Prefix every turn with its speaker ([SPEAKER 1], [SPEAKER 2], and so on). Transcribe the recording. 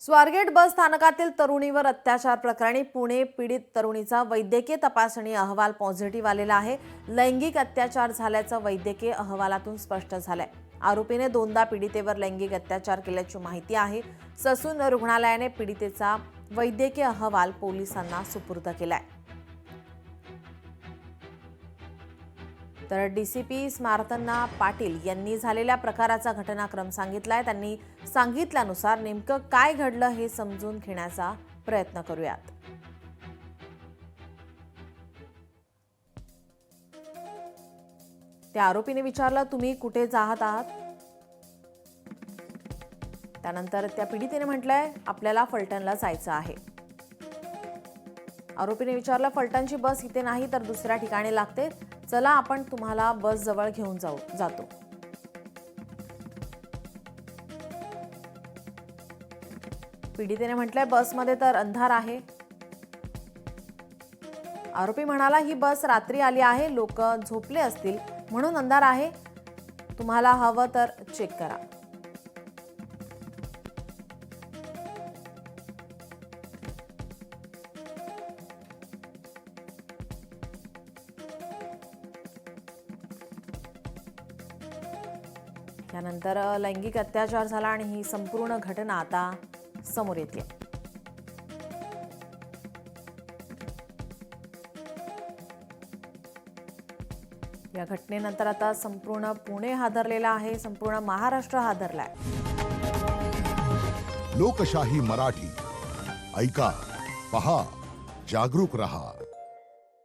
[SPEAKER 1] स्वारगेट बस स्थानकातील तरुणीवर अत्याचार प्रकरणी पुणे पीडित तरुणीचा वैद्यकीय तपासणी अहवाल पॉझिटिव्ह आलेला आहे। लैंगिक अत्याचार झाल्याचं वैद्यकीय अहवालातून स्पष्ट झालंय। आरोपीने दोनदा पीडितेवर लैंगिक अत्याचार केल्याची माहिती आहे। ससून रुग्णालयाने पीडितेचा वैद्यकीय अहवाल पोलिसांना सुपूर्द केलाय। तर डीसीपी स्मारतन्ना पाटील यांनी झालेल्या प्रकाराचा घटनाक्रम सांगितलाय। त्यांनी सांगितल्यानुसार नेमकं काय घडलं हे समजून घेण्याचा प्रयत्न करूयात। त्या आरोपीने विचारलं, तुम्ही कुठे जात आहात? त्यानंतर त्या पीडितेने म्हटलंय, आपल्याला फलटणला जायचं आहे। आरोपीने विचारलं, फलटणची बस इथे नाही तर दुसऱ्या ठिकाणी लागते, चला आपण तुम्हाला बस जवळ घेऊन जातो। पीडितेने म्हटलंय, बसमध्ये तर अंधार आहे। आरोपी म्हणाला, ही बस रात्री आली आहे, लोक झोपले असतील म्हणून अंधार आहे, तुम्हाला हवं तर चेक करा। त्यानंतर लैंगिक अत्याचार झाला आणि ही संपूर्ण घटना आता समोर येते। या घटनेनंतर आता संपूर्ण पुणे हादरलेला आहे, संपूर्ण महाराष्ट्र हादरलाय।
[SPEAKER 2] लोकशाही मराठी ऐका, पहा, जागरूक रहा।